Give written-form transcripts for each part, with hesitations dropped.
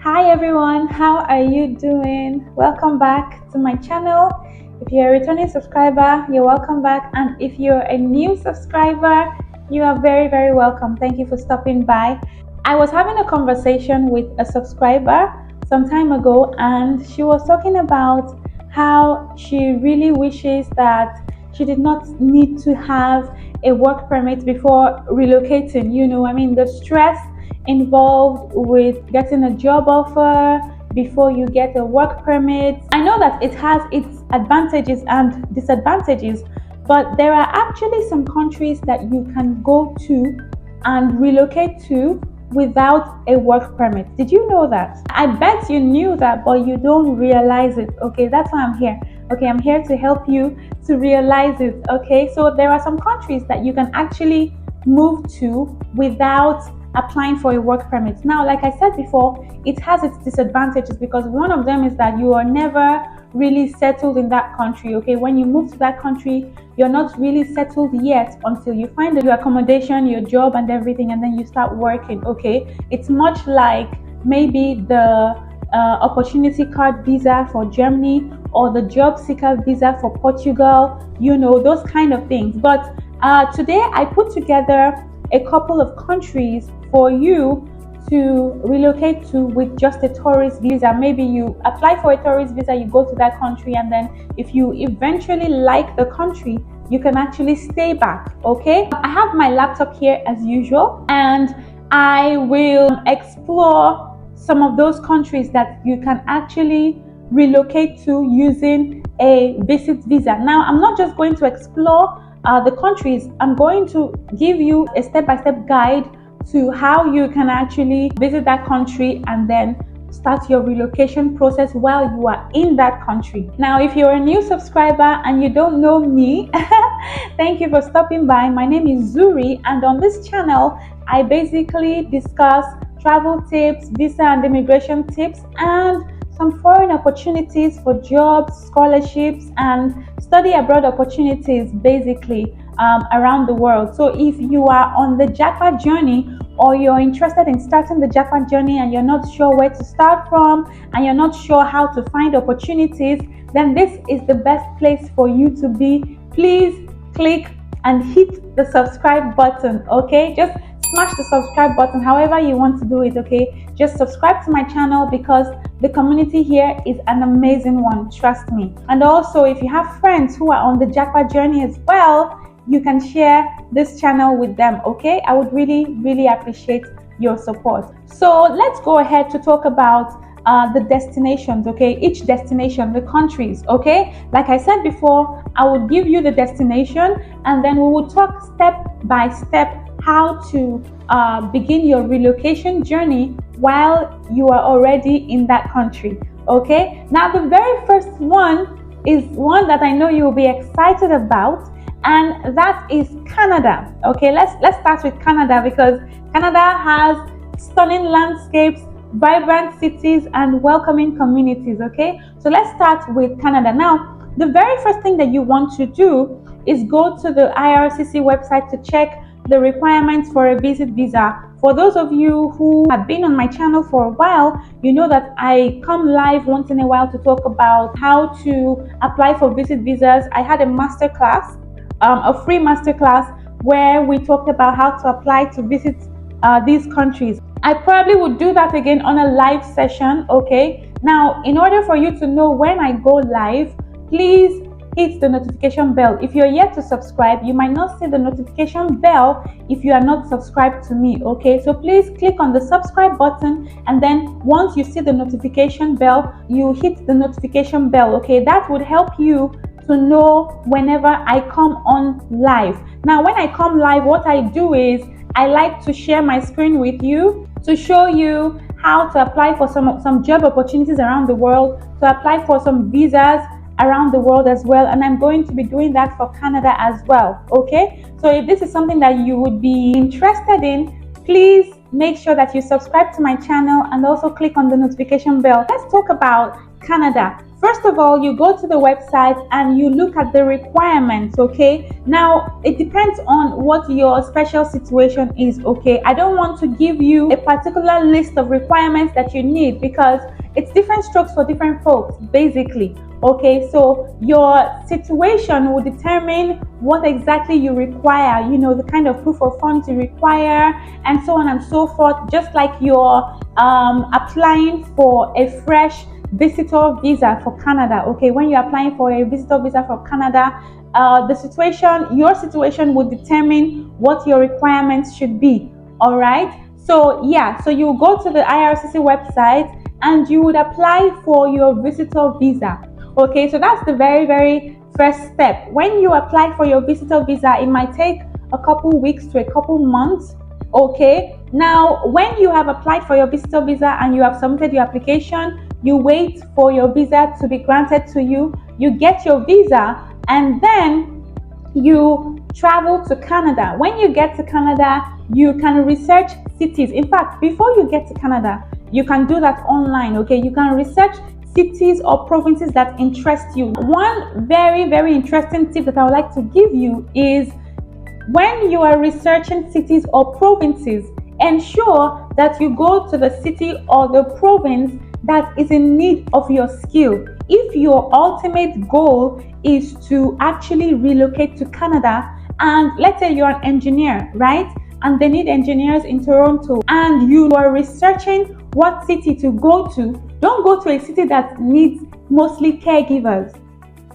Hi everyone, how are you doing? Welcome back to my channel. If you're a returning subscriber, you're welcome back, and if you're a new subscriber, you are very welcome. Thank you for stopping by. I was having a conversation with a subscriber some time ago, and she was talking about how she really wishes that she did not need to have a work permit before relocating. The stress involved with getting a job offer before you get a work permit. I know that it has its advantages and disadvantages, but there are actually some countries that you can go to and relocate to without a work permit. Did you know that? I bet you knew that, but you don't realize it. Okay, that's why I'm here. Okay, I'm here to help you to realize it. Okay, so there are some countries that you can actually move to without applying for a work permit. Now, like I said before, it has its disadvantages because one of them is that you are never really settled in that country. Okay, when you move to that country, you're not really settled yet until you find your accommodation, your job, and everything, and then you start working. Okay, it's much like maybe the opportunity card visa for Germany or the job seeker visa for Portugal, those kind of things. But today I put together a couple of countries for you to relocate to with just a tourist visa. Maybe you apply for a tourist visa, you go to that country, and then if you eventually like the country, you can actually stay back. Okay, I have my laptop here as usual, and I will explore some of those countries that you can actually relocate to using a visit visa. Now, I'm not just going to explore the countries. I'm going to give you a step-by-step guide to how you can actually visit that country and then start your relocation process while you are in that country. Now, if you're a new subscriber and you don't know me, thank you for stopping by. My name is Zuri, and on this channel, I basically discuss travel tips, visa and immigration tips, and some foreign opportunities for jobs, scholarships, and study abroad opportunities basically around the world. So if you are on the Jackpot journey, or you're interested in starting the Jackpot journey and you're not sure where to start from and you're not sure how to find opportunities, then this is the best place for you to be. Please click and hit the subscribe button. Okay, just smash the subscribe button however you want to do it. Okay, just subscribe to my channel because the community here is an amazing one, trust me. And also, if you have friends who are on the Jackpot journey as well, you can share this channel with them. Okay, I would really appreciate your support. So let's go ahead to talk about the destinations. Okay, each destination, the countries. Okay, like I said before, I will give you the destination and then we will talk step by step how to begin your relocation journey while you are already in that country. Okay, now the very first one is one that I know you will be excited about, and that is Canada. Okay, let's start with Canada because Canada has stunning landscapes, vibrant cities, and welcoming communities. Okay, so let's start with Canada. Now, the very first thing that you want to do is go to the IRCC website to check the requirements for a visit visa. For those of you who have been on my channel for a while, you know that I come live once in a while to talk about how to apply for visit visas. I had a masterclass, a free masterclass where we talked about how to apply to visit these countries. I probably would do that again on a live session. Okay, now in order for you to know when I go live, please hit the notification bell. If you're yet to subscribe, you might not see the notification bell if you are not subscribed to me. Okay, so please click on the subscribe button, and then once you see the notification bell, you hit the notification bell. Okay, that would help you to know whenever I come on live. Now, when I come live, what I do is I like to share my screen with you to show you how to apply for some job opportunities around the world, to apply for some visas around the world as well, and I'm going to be doing that for Canada as well. Okay, so if this is something that you would be interested in, please make sure that you subscribe to my channel and also click on the notification bell. Let's talk about Canada. First of all, you go to the website and you look at the requirements, okay? Now, it depends on what your special situation is, okay? I don't want to give you a particular list of requirements that you need because it's different strokes for different folks, basically. Okay, so your situation will determine what exactly you require, the kind of proof of funds you require, and so on and so forth. Just like you're applying for a fresh visitor visa for Canada. Okay, when you're applying for a visitor visa for Canada, your situation would determine what your requirements should be. All right, so yeah, so you go to the IRCC website and you would apply for your visitor visa. Okay, so that's the very, very first step. When you apply for your visitor visa, it might take a couple weeks to a couple months. Okay, now when you have applied for your visitor visa and you have submitted your application, you wait for your visa to be granted to you. You get your visa and then you travel to Canada. When you get to Canada, you can research cities. In fact, before you get to Canada, you can do that online. Okay, you can research cities or provinces that interest you. One very, very interesting tip that I would like to give you is when you are researching cities or provinces, ensure that you go to the city or the province that is in need of your skill. If your ultimate goal is to actually relocate to Canada, and let's say you're an engineer, right? And they need engineers in Toronto, and you are researching what city to go to, don't go to a city that needs mostly caregivers.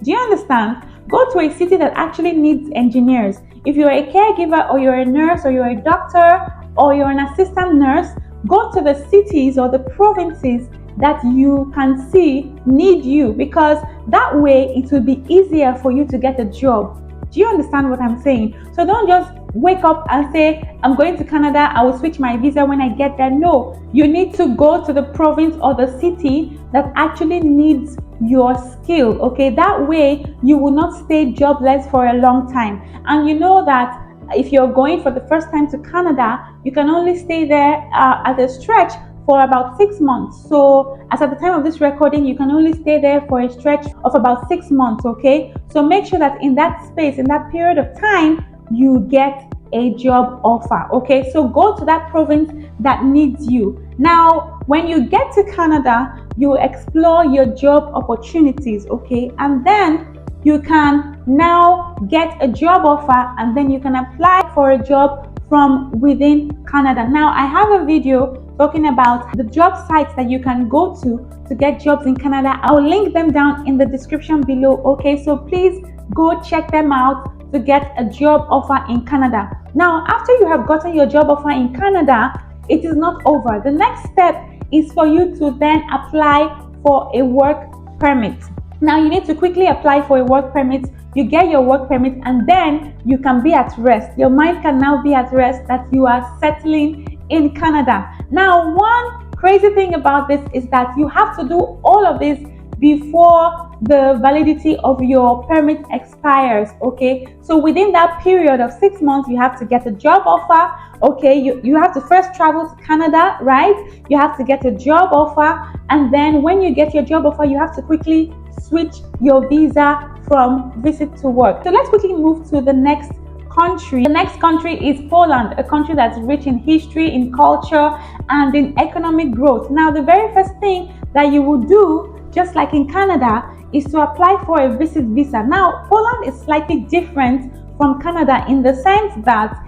Do you understand? Go to a city that actually needs engineers. If you're a caregiver or you're a nurse or you're a doctor or you're an assistant nurse, go to the cities or the provinces that you can see need you, because that way it will be easier for you to get a job. Do you understand what I'm saying? So don't just wake up and say, I'm going to Canada, I will switch my visa when I get there. No, you need to go to the province or the city that actually needs your skill. Okay, that way you will not stay jobless for a long time. And you know that if you're going for the first time to Canada, you can only stay there at a stretch for about 6 months. So as at the time of this recording, you can only stay there for a stretch of about 6 months. Okay, so make sure that in that space, in that period of time, you get a job offer. Okay, so go to that province that needs you. Now when you get to Canada, you explore your job opportunities. Okay, and then you can now get a job offer, and then you can apply for a job from within Canada. Now I have a video talking about the job sites that you can go to get jobs in Canada. I'll link them down in the description below. Okay, so please go check them out to get a job offer in Canada. Now after you have gotten your job offer in Canada, it is not over. The next step is for you to then apply for a work permit. Now you need to quickly apply for a work permit. You get your work permit and then you can be at rest. Your mind can now be at rest that you are settling in Canada. Now one crazy thing about this is that you have to do all of this before the validity of your permit expires. Okay, so within that period of 6 months, you have to get a job offer. Okay, you have to first travel to Canada, right? You have to get a job offer, and then when you get your job offer, you have to quickly switch your visa from visit to work. So let's quickly move to the next country. The next country is Poland, a country that's rich in history, in culture, and in economic growth. Now the very first thing that you will do, just like in Canada, is to apply for a visit visa. Now Poland is slightly different from Canada in the sense that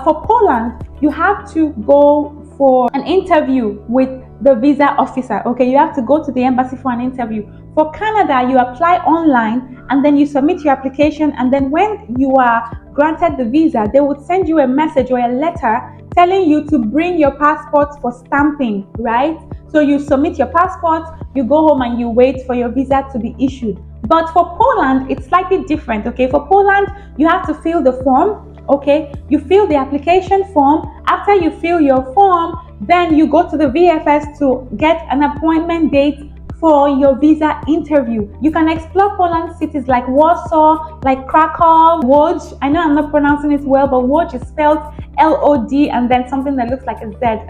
for Poland you have to go for an interview with the visa officer. Okay, you have to go to the embassy for an interview. For Canada, you apply online and then you submit your application, and then when you are granted the visa, they would send you a message or a letter telling you to bring your passport for stamping, right? So you submit your passport, you go home and you wait for your visa to be issued. But for Poland, it's slightly different. Okay, for Poland, you have to fill the form. Okay, you fill the application form. After you fill your form, then you go to the VFS to get an appointment date for your visa interview. You can explore Poland cities like Warsaw, like Krakow, Łódź. I know I'm not pronouncing it well, but Łódź is spelled Lod and then something that looks like a Z.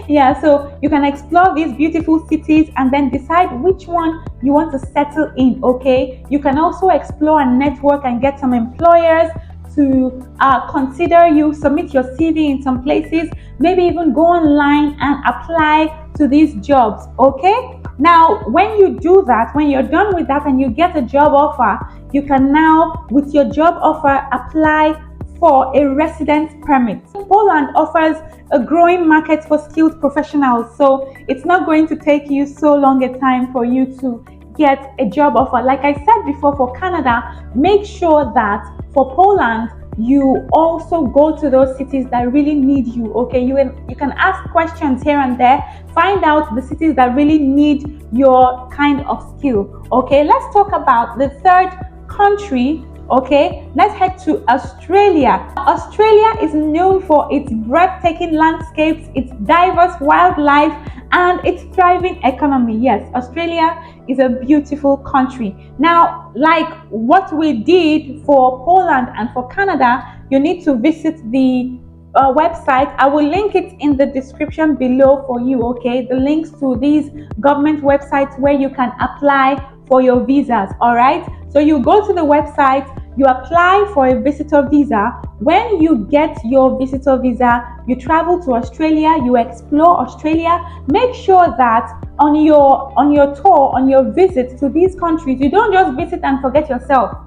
Yeah, so you can explore these beautiful cities and then decide which one you want to settle in, okay? You can also explore and network and get some employers to consider you, submit your CV in some places, maybe even go online and apply to these jobs, okay? Now, when you do that, when you're done with that and you get a job offer, you can now, with your job offer, apply for a residence permit. Poland offers a growing market for skilled professionals, so it's not going to take you so long a time for you to get a job offer. Like I said before, for Canada, make sure that for Poland, you also go to those cities that really need you, okay? You can ask questions here and there, find out the cities that really need your kind of skill, okay? Let's talk about the third country. Okay, let's head to Australia. Australia is known for its breathtaking landscapes, its diverse wildlife, and its thriving economy. Yes, Australia is a beautiful country. Now, like what we did for Poland and for Canada, you need to visit the website. I will link it in the description below for you, okay? The links to these government websites where you can apply for your visas, all right? So you go to the website, you apply for a visitor visa. When you get your visitor visa, you travel to Australia, you explore Australia. Make sure that on your tour, on your visit to these countries, you don't just visit and forget yourself.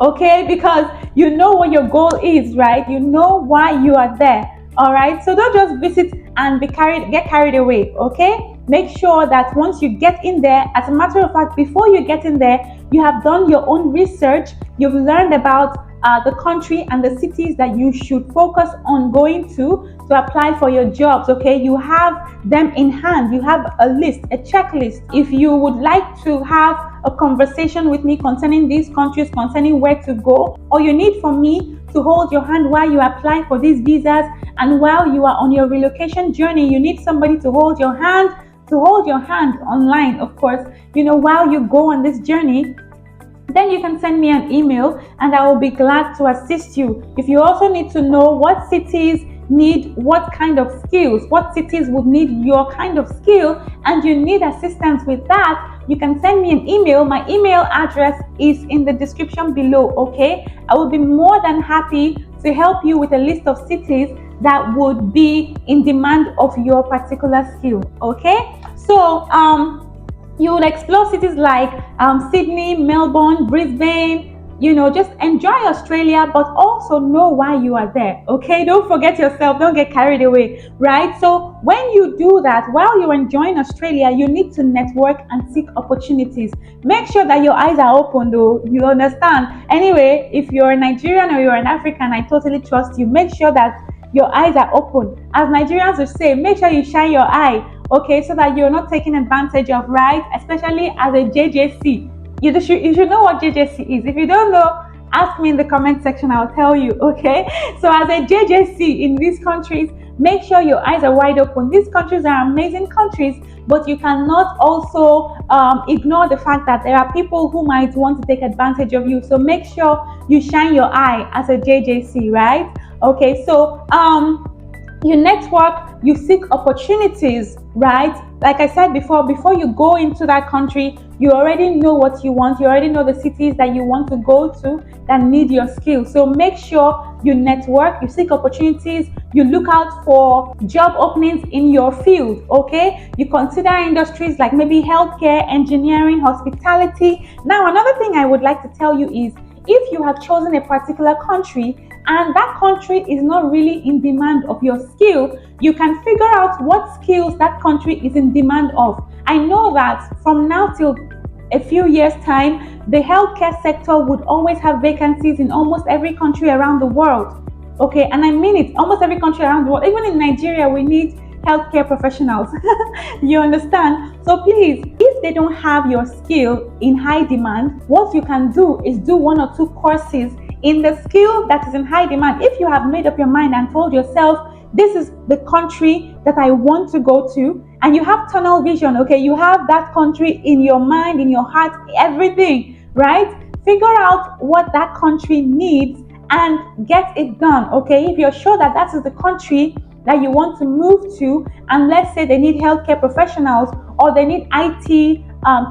Okay, because you know what your goal is, right? You know why you are there. All right, so don't just visit and get carried away. Okay, make sure that once you get in there, as a matter of fact, before you get in there, you have done your own research. You've learned about the country and the cities that you should focus on going to apply for your jobs. Okay, you have them in hand. You have a list, a checklist. If you would like to have a conversation with me concerning these countries, concerning where to go, or you need for me to hold your hand while you apply for these visas and while you are on your relocation journey, you need somebody to hold your hand online, of course, while you go on this journey, then you can send me an email and I will be glad to assist you. If you also need to know what cities need what kind of skills, what cities would need your kind of skill, and you need assistance with that, you can send me an email. My email address is in the description below, okay? I will be more than happy to help you with a list of cities that would be in demand of your particular skill, okay? So, you will explore cities like Sydney, Melbourne, Brisbane, just enjoy Australia, but also know why you are there, okay? Don't forget yourself, don't get carried away, right? So when you do that, while you're enjoying Australia, you need to network and seek opportunities. Make sure that your eyes are open though, you understand? Anyway, if you're a Nigerian or you're an African, I totally trust you. Make sure that your eyes are open. As Nigerians would say, make sure you shine your eye, okay, so that you're not taken advantage of, right? Especially as a JJC. You should know what JJC is. If you don't know, ask me in the comment section, I'll tell you, okay? So as a JJC in these countries, make sure your eyes are wide open. These countries are amazing countries, but you cannot also ignore the fact that there are people who might want to take advantage of you. So make sure you shine your eye as a JJC, right? Okay, so you network, you seek opportunities, right? Like I said before you go into that country, you already know what you want. You already know the cities that you want to go to that need your skills. So make sure you network, you seek opportunities, you look out for job openings in your field, okay? You consider industries like maybe healthcare, engineering, hospitality. Now, another thing I would like to tell you is, if you have chosen a particular country and that country is not really in demand of your skill, you can figure out what skills that country is in demand of. I know that from now till a few years' time, the healthcare sector would always have vacancies in almost every country around the world. Okay, and I mean it, almost every country around the world. Even in Nigeria, we need healthcare professionals. You understand? So please, if they don't have your skill in high demand, what you can do is do 1 or 2 courses in the skill that is in high demand. If you have made up your mind and told yourself, this is the country that I want to go to, and you have tunnel vision, okay? You have that country in your mind, in your heart, everything, right? Figure out what that country needs and get it done, okay? If you're sure that that is the country that you want to move to, and let's say they need healthcare professionals or they need IT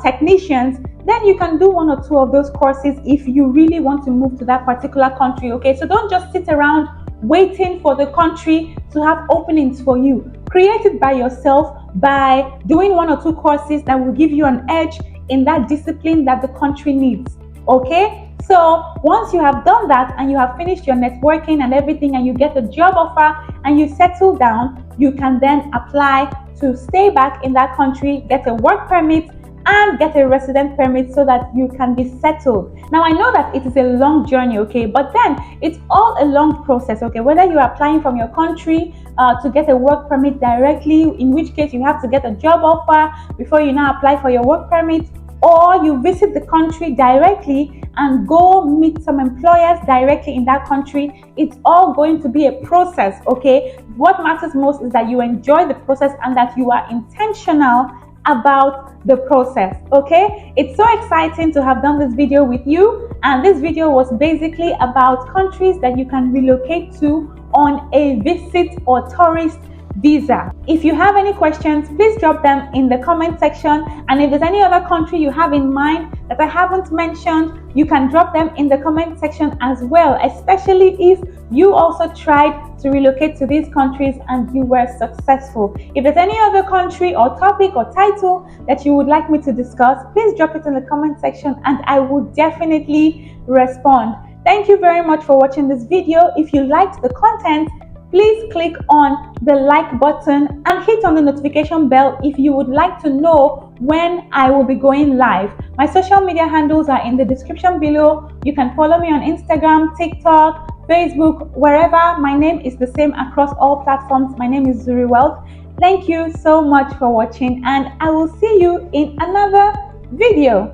technicians, then you can do one or two of those courses if you really want to move to that particular country, okay? So don't just sit around waiting for the country to have openings for you. Create it by yourself by doing one or two courses that will give you an edge in that discipline that the country needs, okay? So once you have done that and you have finished your networking and everything and you get a job offer and you settle down, you can then apply to stay back in that country, get a work permit and get a resident permit so that you can be settled. Now I know that it is a long journey, okay, but then it's all a long process, okay, whether you're applying from your country to get a work permit directly, in which case you have to get a job offer before you now apply for your work permit, or you visit the country directly and go meet some employers directly in that country. It's all going to be a process, okay? What matters most is that you enjoy the process and that you are intentional about the process, okay? It's so exciting to have done this video with you, and this video was basically about countries that you can relocate to on a visit or tourist visa. If you have any questions, please drop them in the comment section, and if there's any other country you have in mind that I haven't mentioned, you can drop them in the comment section as well, especially if you also tried to relocate to these countries and you were successful. If there's any other country or topic or title that you would like me to discuss, please drop it in the comment section and I will definitely respond. Thank you very much for watching this video. If you liked the content, please click on the like button and hit on the notification bell if you would like to know when I will be going live. My social media handles are in the description below. You can follow me on Instagram, TikTok, Facebook, wherever. My name is the same across all platforms. My name is Zuri Wealth. Thank you so much for watching, and I will see you in another video.